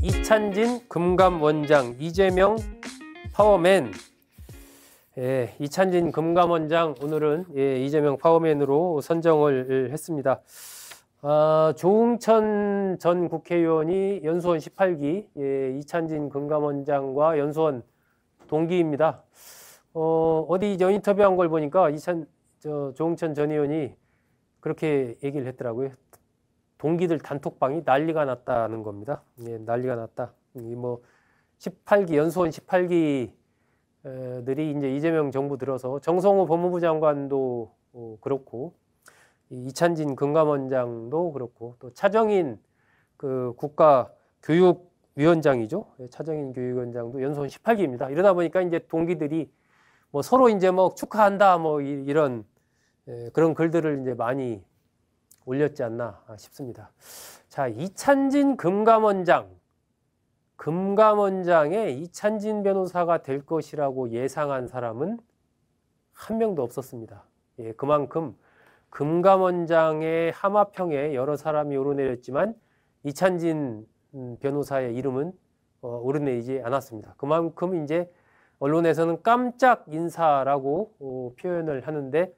이찬진 금감원장, 이재명 파워맨. 이찬진 금감원장 오늘은 이재명 파워맨으로 선정을 했습니다. 조응천 전 국회의원이 연수원 18기, 이찬진 금감원장과 연수원 동기입니다. 어디 인터뷰한 걸 보니까 조응천 전 의원이 그렇게 얘기를 했더라고요. 동기들 단톡방이 난리가 났다는 겁니다. 난리가 났다. 뭐 18기, 연수원 18기 들이 이제 이재명 정부 들어서 정성호 법무부 장관도 그렇고, 이찬진 금감원장도 그렇고, 또 차정인 그 국가교육위원장이죠. 차정인 교육위원장도 연수원 18기입니다. 이러다 보니까 이제 동기들이 뭐 서로 이제 뭐 축하한다 뭐 이런 그런 글들을 이제 많이 올렸지 않나 싶습니다. 자, 이찬진 금감원장의 이찬진 변호사가 될 것이라고 예상한 사람은 한 명도 없었습니다. 그만큼 금감원장의 하마평에 여러 사람이 오르내렸지만 이찬진 변호사의 이름은 오르내리지 않았습니다. 그만큼 이제 언론에서는 깜짝 인사라고 표현을 하는데,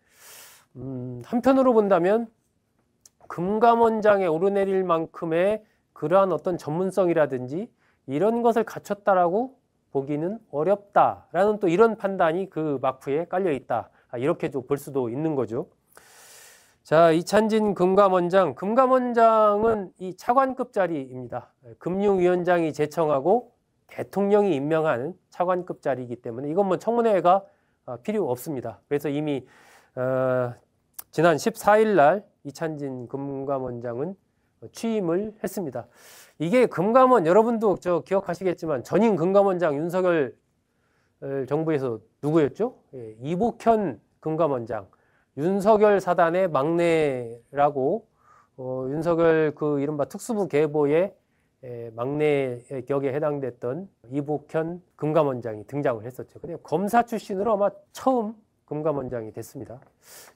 한편으로 본다면 금감원장에 오르내릴 만큼의 그러한 어떤 전문성이라든지 이런 것을 갖췄다라고 보기는 어렵다라는 또 이런 판단이 그 막후에 깔려 있다, 이렇게 좀 볼 수도 있는 거죠. 자, 이찬진 금감원장은 이 차관급 자리입니다. 금융위원장이 제청하고 대통령이 임명하는 차관급 자리이기 때문에 이건 뭐 청문회가 필요 없습니다. 그래서 이미 지난 14일 날 이찬진 금감원장은 취임을 했습니다. 이게 금감원, 여러분도 기억하시겠지만 전임 금감원장 윤석열 정부에서 누구였죠? 이복현 금감원장, 윤석열 사단의 막내라고, 윤석열 그 이른바 특수부 계보의 막내 격에 해당됐던 이복현 금감원장이 등장을 했었죠. 근데 검사 출신으로 아마 처음 금감원장이 됐습니다.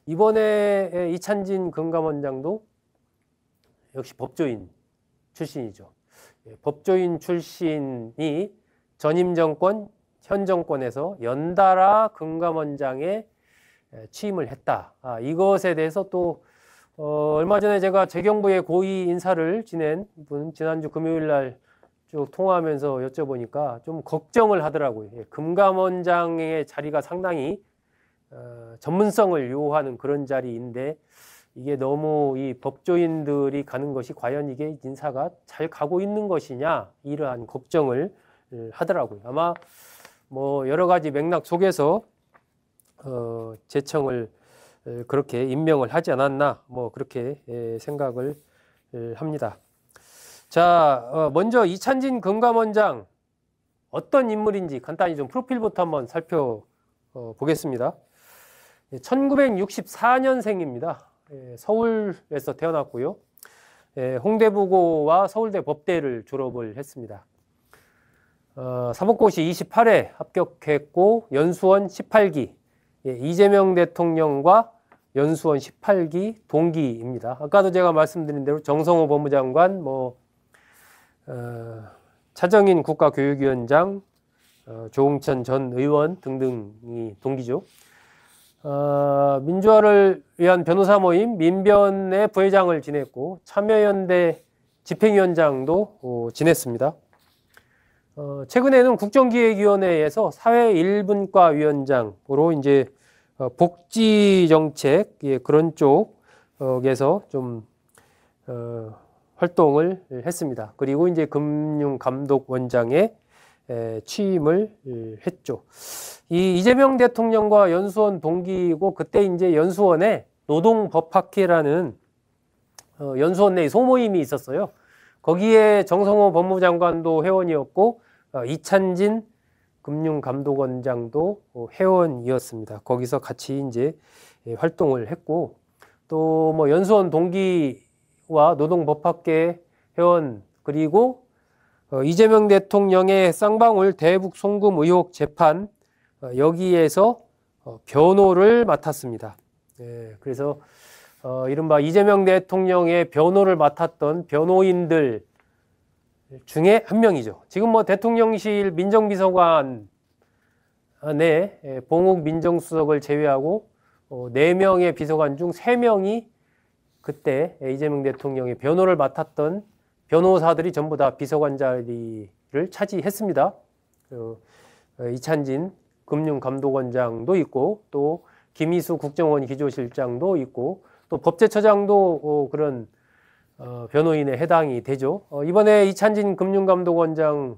이번에 이찬진 금감원장도 역시 법조인 출신이죠. 법조인 출신이 전임 정권, 현 정권에서 연달아 금감원장에 취임을 했다. 이것에 대해서 또 얼마 전에 제가 재경부의 고위 인사를 지낸 분, 지난주 금요일 날 쭉 통화하면서 여쭤보니까 좀 걱정을 하더라고요. 금감원장의 자리가 상당히 전문성을 요하는 그런 자리인데, 이게 너무 이 법조인들이 가는 것이 과연 이게 인사가 잘 가고 있는 것이냐, 이러한 걱정을 하더라고요. 아마 뭐 여러 가지 맥락 속에서 제청을 그렇게 임명을 하지 않았나, 뭐 그렇게 생각을 합니다. 자, 먼저 이찬진 금감원장 어떤 인물인지 간단히 좀 프로필부터 한번 살펴보겠습니다. 1964년생입니다. 서울에서 태어났고요. 홍대부고와 서울대 법대를 졸업을 했습니다. 사법고시 28회 합격했고 연수원 18기, 이재명 대통령과 연수원 18기 동기입니다. 아까도 제가 말씀드린 대로 정성호 법무장관, 차정인 국가교육위원장, 조응천 전 의원 등등이 동기죠. 민주화를 위한 변호사 모임 민변의 부회장을 지냈고 참여연대 집행위원장도 지냈습니다. 최근에는 국정기획위원회에서 사회 1분과 위원장으로 이제 복지정책, 그런 쪽에서 좀 활동을 했습니다. 그리고 이제 금융감독원장에 취임을 했죠. 이 이재명 대통령과 연수원 동기이고, 그때 이제 연수원에 노동법학회라는 연수원 내 소모임이 있었어요. 거기에 정성호 법무부 장관도 회원이었고, 이찬진 금융감독원장도 회원이었습니다. 거기서 같이 이제 활동을 했고, 또 뭐 연수원 동기와 노동법학회 회원, 그리고 이재명 대통령의 쌍방울 대북 송금 의혹 재판, 여기에서 변호를 맡았습니다. 그래서 이른바 이재명 대통령의 변호를 맡았던 변호인들 중에 한 명이죠. 지금 뭐 대통령실 민정비서관 내 봉욱 민정수석을 제외하고 4명의 비서관 중 3명이 그때 이재명 대통령의 변호를 맡았던 변호사들이 전부 다 비서관 자리를 차지했습니다. 이찬진 금융감독원장도 있고 또 김희수 국정원 기조실장도 있고 또 법제처장도 그런 변호인에 해당이 되죠. 이번에 이찬진 금융감독원장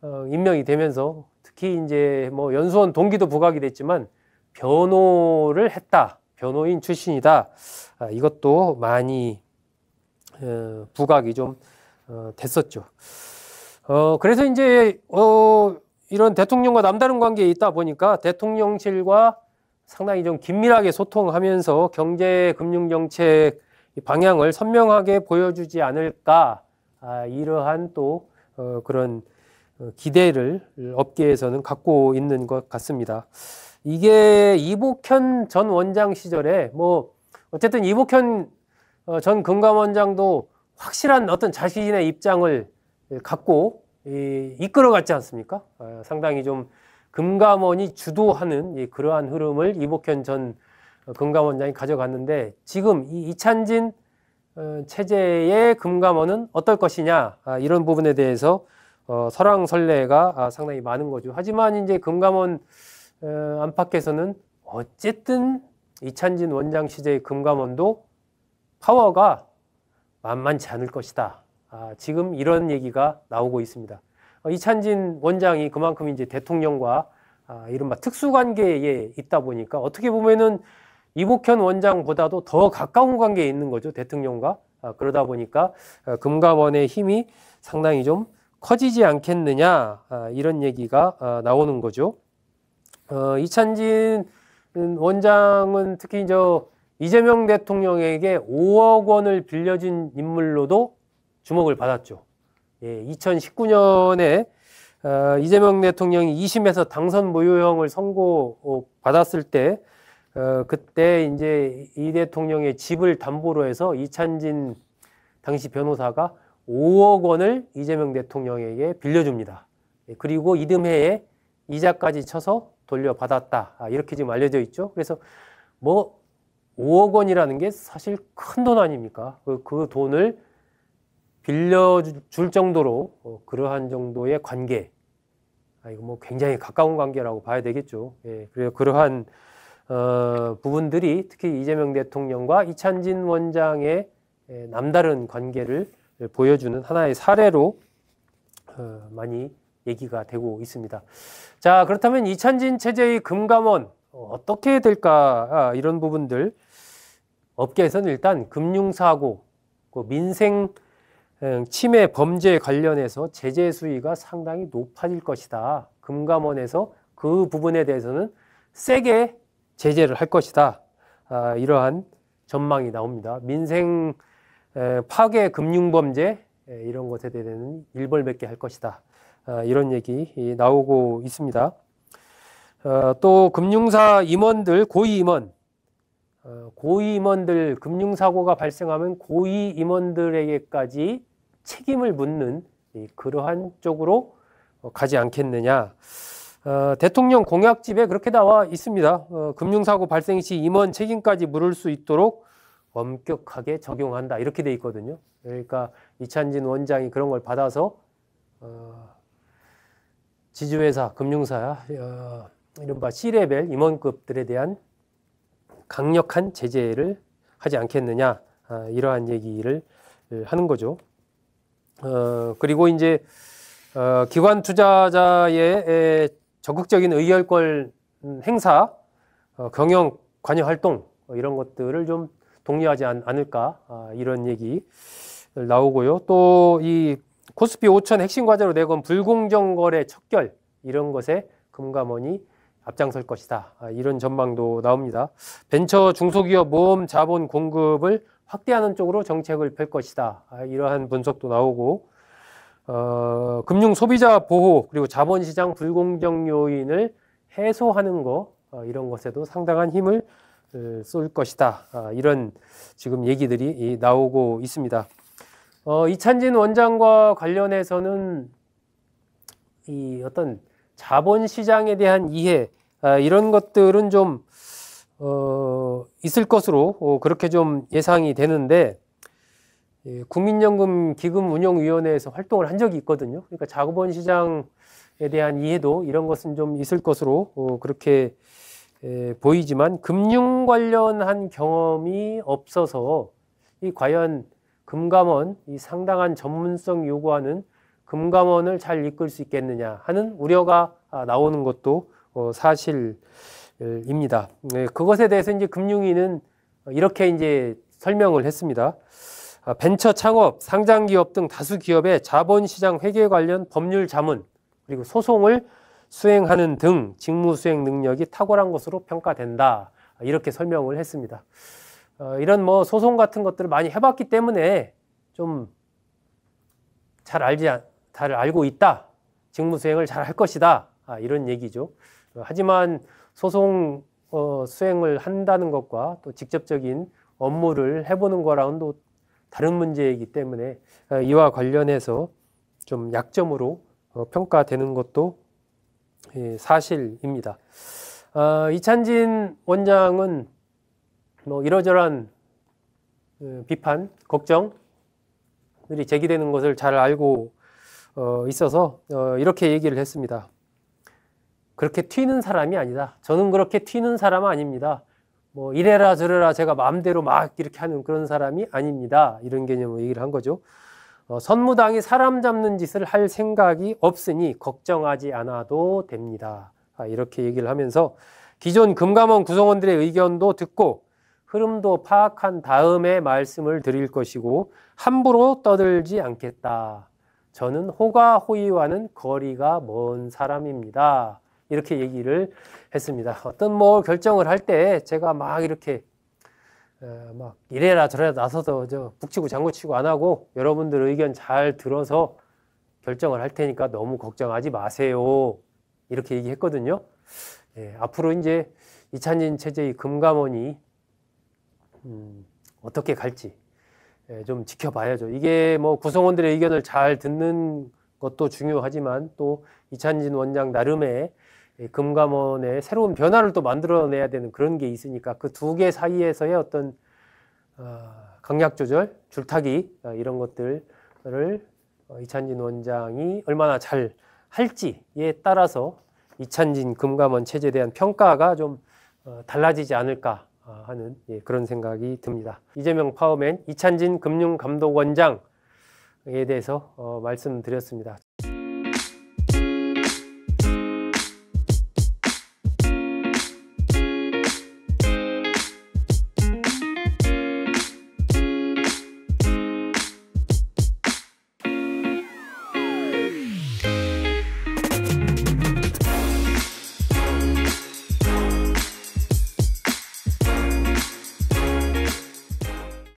임명이 되면서 특히 이제 뭐 연수원 동기도 부각이 됐지만 변호를 했다, 변호인 출신이다, 이것도 많이 부각이 좀 됐었죠. 그래서 이제 이런 대통령과 남다른 관계에 있다 보니까 대통령실과 상당히 좀 긴밀하게 소통하면서 경제 금융 정책 방향을 선명하게 보여주지 않을까, 이러한 또 그런 기대를 업계에서는 갖고 있는 것 같습니다. 이게 이복현 전 원장 시절에 뭐 어쨌든 이복현 전 금감원장도 확실한 어떤 자신의 입장을 갖고 이끌어갔지 않습니까? 상당히 좀 금감원이 주도하는 그러한 흐름을 이복현 전 금감원장이 가져갔는데 지금 이 이찬진 체제의 금감원은 어떨 것이냐, 이런 부분에 대해서 설왕설래가 상당히 많은 거죠. 하지만 이제 금감원 안팎에서는 어쨌든 이찬진 원장 시제의 금감원도 파워가 만만치 않을 것이다. 지금 이런 얘기가 나오고 있습니다. 이찬진 원장이 그만큼 이제 대통령과 이른바 특수관계에 있다 보니까 어떻게 보면은 이복현 원장보다도 더 가까운 관계에 있는 거죠, 대통령과. 그러다 보니까 금감원의 힘이 상당히 좀 커지지 않겠느냐, 이런 얘기가 나오는 거죠. 이찬진 원장은 특히 이재명 대통령에게 5억 원을 빌려준 인물로도 주목을 받았죠. 2019년에 이재명 대통령이 2심에서 당선 무효형을 선고받았을 때 그때 이제 이 대통령의 집을 담보로 해서 이찬진 당시 변호사가 5억 원을 이재명 대통령에게 빌려줍니다. 그리고 이듬해에 이자까지 쳐서 돌려받았다, 이렇게 지금 알려져 있죠. 그래서 뭐 5억 원이라는 게 사실 큰 돈 아닙니까? 그 돈을 빌려줄 정도로 그러한 정도의 관계, 이거 뭐 굉장히 가까운 관계라고 봐야 되겠죠. 그래서 그러한 부분들이 특히 이재명 대통령과 이찬진 원장의 남다른 관계를 보여주는 하나의 사례로 많이 얘기가 되고 있습니다. 자, 그렇다면 이찬진 체제의 금감원 어떻게 될까, 이런 부분들 업계에서는 일단 금융사고, 민생 침해 범죄 관련해서 제재 수위가 상당히 높아질 것이다. 금감원에서 그 부분에 대해서는 세게 제재를 할 것이다. 이러한 전망이 나옵니다. 민생 파괴 금융범죄 이런 것에 대해서는 일벌백계 할 것이다. 이런 얘기 나오고 있습니다. 또 금융사 임원들, 고위 임원들 금융사고가 발생하면 고위 임원들에게까지 책임을 묻는 그러한 쪽으로 가지 않겠느냐. 대통령 공약집에 그렇게 나와 있습니다. 금융사고 발생 시 임원 책임까지 물을 수 있도록 엄격하게 적용한다, 이렇게 돼 있거든요. 그러니까 이찬진 원장이 그런 걸 받아서 지주회사, 금융사, 이른바 C레벨 임원급들에 대한 강력한 제재를 하지 않겠느냐, 이러한 얘기를 하는 거죠. 그리고 이제 기관 투자자의 적극적인 의결권 행사, 경영 관여 활동 이런 것들을 좀 독려하지 않을까, 이런 얘기 나오고요. 또 이 코스피 5천 핵심 과제로 내건 불공정 거래 척결, 이런 것에 금감원이 앞장설 것이다, 이런 전망도 나옵니다. 벤처 중소기업 모험 자본 공급을 확대하는 쪽으로 정책을 펼 것이다, 이러한 분석도 나오고, 금융 소비자 보호 그리고 자본시장 불공정 요인을 해소하는 거, 이런 것에도 상당한 힘을 쏠 것이다, 이런 지금 얘기들이 나오고 있습니다. 이찬진 원장과 관련해서는 이 어떤 자본시장에 대한 이해, 이런 것들은 좀 있을 것으로 그렇게 좀 예상이 되는데, 국민연금 기금운용위원회에서 활동을 한 적이 있거든요. 그러니까 자본시장에 대한 이해도 이런 것은 좀 있을 것으로 그렇게 보이지만, 금융 관련한 경험이 없어서 이 과연 금감원, 이 상당한 전문성 요구하는 금감원을 잘 이끌 수 있겠느냐 하는 우려가 나오는 것도 사실입니다. 그것에 대해서 이제 금융위는 이렇게 이제 설명을 했습니다. 벤처 창업, 상장 기업 등 다수 기업의 자본시장 회계 관련 법률 자문 그리고 소송을 수행하는 등 직무 수행 능력이 탁월한 것으로 평가된다. 이렇게 설명을 했습니다. 이런 뭐 소송 같은 것들을 많이 해봤기 때문에 좀 잘 알고 있다. 직무 수행을 잘 할 것이다. 이런 얘기죠. 하지만 소송 수행을 한다는 것과 또 직접적인 업무를 해보는 거랑은 또 다른 문제이기 때문에 이와 관련해서 좀 약점으로 평가되는 것도 사실입니다. 이찬진 원장은 뭐 이러저러한 비판, 걱정들이 제기되는 것을 잘 알고 있어서 이렇게 얘기를 했습니다. 그렇게 튀는 사람이 아니다. 저는 그렇게 튀는 사람은 아닙니다. 뭐 이래라 저래라 제가 마음대로 막 이렇게 하는 그런 사람이 아닙니다. 이런 개념으로 얘기를 한 거죠. 선무당이 사람 잡는 짓을 할 생각이 없으니 걱정하지 않아도 됩니다. 이렇게 얘기를 하면서 기존 금감원 구성원들의 의견도 듣고 흐름도 파악한 다음에 말씀을 드릴 것이고 함부로 떠들지 않겠다. 저는 호가호위와는 거리가 먼 사람입니다. 이렇게 얘기를 했습니다. 어떤 뭐 결정을 할 때 제가 막 이렇게 막 이래라 저래라 나서서 북치고 장구치고 안 하고 여러분들 의견 잘 들어서 결정을 할 테니까 너무 걱정하지 마세요. 이렇게 얘기했거든요. 앞으로 이제 이찬진 체제의 금감원이 어떻게 갈지 좀 지켜봐야죠. 이게 뭐 구성원들의 의견을 잘 듣는 것도 중요하지만 또 이찬진 원장 나름의 금감원의 새로운 변화를 또 만들어내야 되는 그런 게 있으니까 그 두 개 사이에서의 어떤 강약 조절, 줄타기 이런 것들을 이찬진 원장이 얼마나 잘 할지에 따라서 이찬진 금감원 체제에 대한 평가가 좀 달라지지 않을까 하는 그런 생각이 듭니다. 이재명 파워맨 이찬진 금융감독원장에 대해서 말씀드렸습니다.